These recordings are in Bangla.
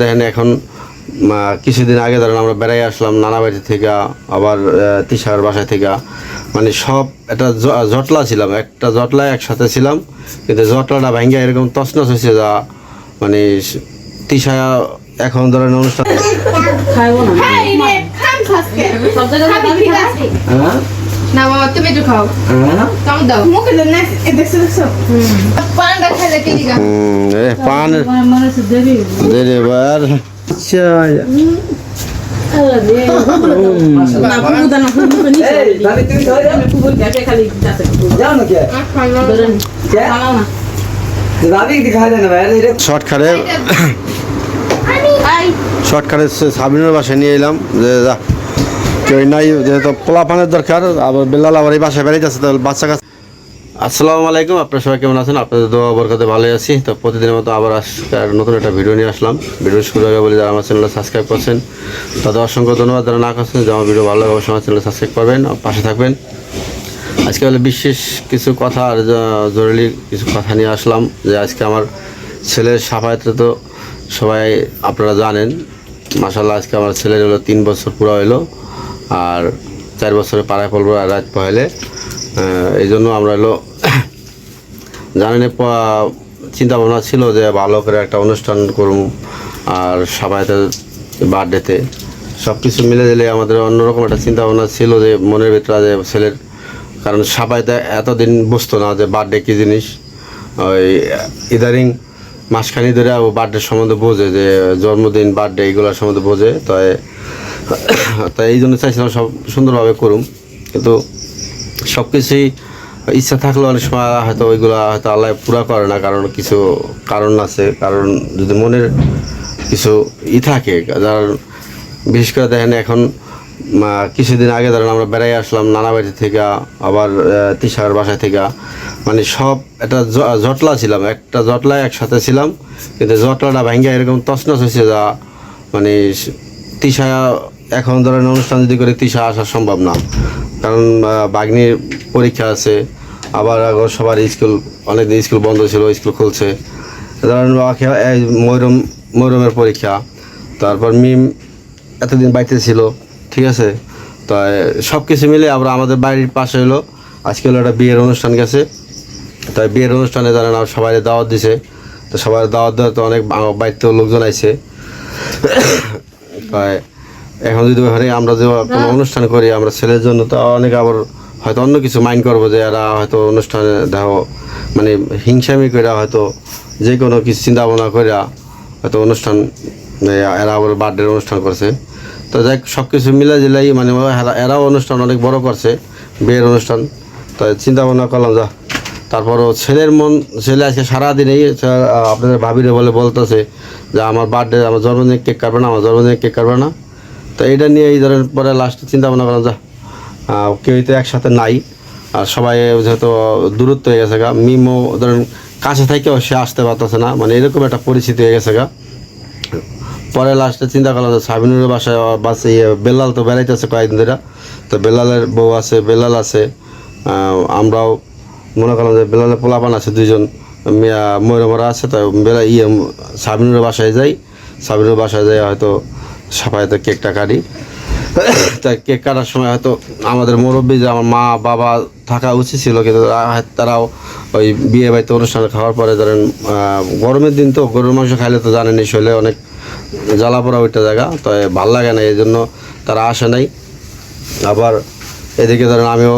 দেখেন এখন কিছুদিন আগে ধরেন আমরা বেড়াই আসলাম নানা বাড়ি থেকে, আবার তিশার বাসা থেকে, মানে সব একটা জটলা ছিলাম, একটা জটলা একসাথে ছিলাম, কিন্তু জটলাটা ভাঙ্গা এরকম তছনছ হয়েছে যা মানে তিশা এখন ধরেন অনুষ্ঠান না বাবা তুমি একটু খাও কাম দাও মুখে দেন না দেখছো দেখছো পানটা খেলে কি দিগা পান দে বার শর্টকাটে সাবিনের বাসায় নিয়ে এলাম যে যা কেউ নাই, যেহেতু পোলা পানের দরকার, আবার বেলাল আবার এই বাসায় বেড়াইতেছে, তাহলে বাচ্চা কাছে। আসসালামু আলাইকুম, আপনারা সবাই কেমন আছেন? আপনাদের দোয়া বরকতে ভালোই আছি। তো প্রতিদিনের মতো আবার নতুন একটা ভিডিও নিয়ে আসলাম। ভিডিও শুরু আগে বলি, যারা আমার চ্যানেলটা সাবস্ক্রাইব করছেন তাদের অসংখ্য ধন্যবাদ, যারা না করছেন যে আমার ভিডিও ভালো লাগে অবশ্যই আমার চ্যানেলটা সাবস্ক্রাইব করবেন, পাশে থাকবেন। আজকে হলে বিশেষ কিছু কথা আর জরুরি কিছু কথা নিয়ে আসলাম, যে আজকে আমার ছেলের সাফায়াতে তো সবাই আপনারা জানেন, মাশাআল্লাহ আজকে আমার ছেলের হলো 3 বছর পুরো হলো, আর 4 বছরে পাড়ায় পড়বো আর রাত পহেলে। এই জন্য আমরা হলো জানেন চিন্তা ভাবনা ছিল যে ভালো করে একটা অনুষ্ঠান করব, আর সবাইতে বার্থডেতে সব কিছু মিলে দিলে আমাদের অন্যরকম একটা চিন্তা ভাবনা ছিল যে মনের ভিতরে যে ছেলের, কারণ সবাইতে এতদিন বুঝতো না যে বার্থডে কী জিনিস। ওই ইদারিং মাসখানি ধরে বার্থডে সম্বন্ধে বোঝে, যে জন্মদিন বার্থডে এইগুলোর সম্বন্ধে বোঝে। তাই এই জন্য চাইছিলাম সব সুন্দরভাবে করুম, কিন্তু সব কিছুই ইচ্ছা থাকলেও অনেক সময় হয়তো ওইগুলো হয়তো আল্লাহ পুরা করে না, কারণ কিছু কারণ আছে। কারণ যদি মনের কিছু থাকে, যার বিশেষ করে দেখেন এখন কিছুদিন আগে ধরেন আমরা বেড়াই আসলাম নানা বাড়ি থেকে, আবার তিশার বাসা থেকে, মানে সব একটা জটলা ছিলাম, একটা জটলা একসাথে ছিলাম, কিন্তু জটলাটা ভাঙ্গা এরকম তছনছ হয়েছে যা মানে তিশা এখন ধরেন অনুষ্ঠান যদি করে তিশা আসা সম্ভব না, কারণ বাগ্নির পরীক্ষা আছে, আবার সবার স্কুল অনেকদিন স্কুল বন্ধ ছিল, স্কুল খুলছে, ধরেন ময়রমের পরীক্ষা, তারপর মিম এতদিন বাড়িতে ছিল, ঠিক আছে। তো সব কিছু মিলে আমরা আমাদের বাড়ির পাশে হলো আজকে হলো একটা বিয়ের অনুষ্ঠান গেছে। তাই বিয়ের অনুষ্ঠানে ধরেন সবাই দাওয়াত দিছে, তো সবাই দাওয়াত দেওয়া তো অনেক বাড়িতেও লোকজন আইছে। তাই এখন যদি ওখানে আমরা যে কোনো অনুষ্ঠান করি আমরা ছেলের জন্য, তো অনেক আবার হয়তো অন্য কিছু মাইন্ড করবো, যে এরা হয়তো অনুষ্ঠানে দেখো মানে হিংসামি করে হয়তো যে কোনো কিছু চিন্তা ভাবনা করে হয়তো অনুষ্ঠান এরা আবার বার্থডের অনুষ্ঠান করছে। তো যাই সব কিছু মিলে জিলাই মানে এরাও অনুষ্ঠান অনেক বড় করছে, বিয়ের অনুষ্ঠান। তো চিন্তা ভাবনা করলাম যা, তারপরও ছেলে আজকে সারাদিনেই আপনাদের ভাবিরে বলতেছে যে আমার বার্থডে, আমার জন্মদিনে কেক কাটবে না, আমার জন্মদিনে কেক কাটবে না। তো এইটা নিয়ে এই ধরেন পরে লাস্টে চিন্তা ভাবনা করলাম যা কেউই তো একসাথে নাই, আর সবাই যেহেতু দূরত্ব হয়ে গেছে গা, মিমও ধরেন কাছে থেকেও সে আসতে পারতেছে না, মানে এরকম একটা পরিস্থিতি হয়ে গেছে গা। পরে লাস্টে চিন্তা করলাম যে সাবিনুরের বাসায় বেলাল তো বেড়াইতেছে কয়েকদিন ধরে, তো বেলালের বউ আছে, বেলাল আছে, আমরাও মনে করলাম যে বেলালের পোলাপান আছে 2জন, ময়ূরমরা আছে, তো সাবিনুরের বাসায় যাই, সাবিনুরের বাসায় যাই হয়তো সাফাইতে কেকটা কাটি। তাই কেক কাটার সময় হয়তো আমাদের মুরব্বী যে আমার মা বাবা থাকা উচিত ছিল, কিন্তু তারাও ওই বিয়ে বাড়িতে অনুষ্ঠানে খাওয়ার পরে ধরেন গরমের দিন তো গরুর মাংস খাইলে তো জানেনি শরীরে অনেক জ্বালা পোড়া ওইটা জায়গা, তো ভাল লাগে না, এই জন্য তারা আসে নাই। আবার এদিকে ধরেন আমিও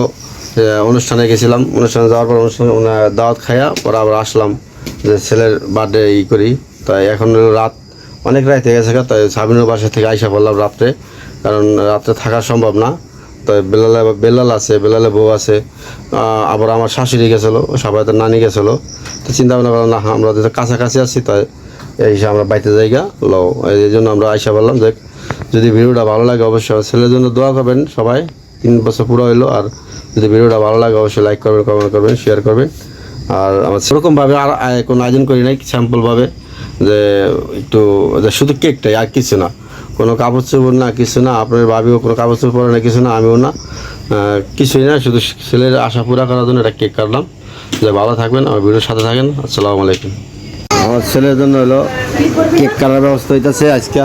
অনুষ্ঠানে গেছিলাম, অনুষ্ঠানে যাওয়ার পর অনুষ্ঠানে দাওয়াত খাইয়া পরে আবার আসলাম যে ছেলের বার্থডে করি। তাই এখন রাত অনেক রাত হয়ে গেছে, তাই সাবিনুর বাসা থেকে আইসা পড়লাম রাত্রে, কারণ রাত্রে থাকা সম্ভব না। তো বেলাল আছে, বেলালের বউ আছে, আবার আমার শাশুড়ি গেছিলো, সবাই তো নানি গেছিলো। তো চিন্তা ভাবনা করলাম না আমরা যেহেতু কাছাকাছি আছি, তাই এই হিসাবে আমরা বাইতে জায়গা লও, এই জন্য আমরা আইসা বললাম যে যদি ভিডিওটা ভালো লাগে অবশ্যই ছেলের জন্য দোয়া করবেন সবাই, 3 বছর পুরো হইলো। আর যদি ভিডিওটা ভালো লাগে অবশ্যই লাইক করবেন, কমেন্ট করবেন, শেয়ার করবেন। আর আমার সেরকমভাবে আর কোনো আয়োজন করি নাই, স্যাম্পলভাবে যে একটু শুধু কেকটাই, আর কিছু না, কোনো কাপড় চোপড় না, কিছু না, আপনার ভাবিও কোনো কাপড় চোপড় পরে না, কিছু না, আমিও না, কিছুই না, শুধু ছেলের আশা পুরা করার জন্য একটা কেক কাটলাম। যে ভালো থাকবেন, আমার ভিডিওর সাথে থাকেন। আসসালামু আলাইকুম। আমার ছেলের জন্য হলো কেক কাটার ব্যবস্থা হইতেছে আজকে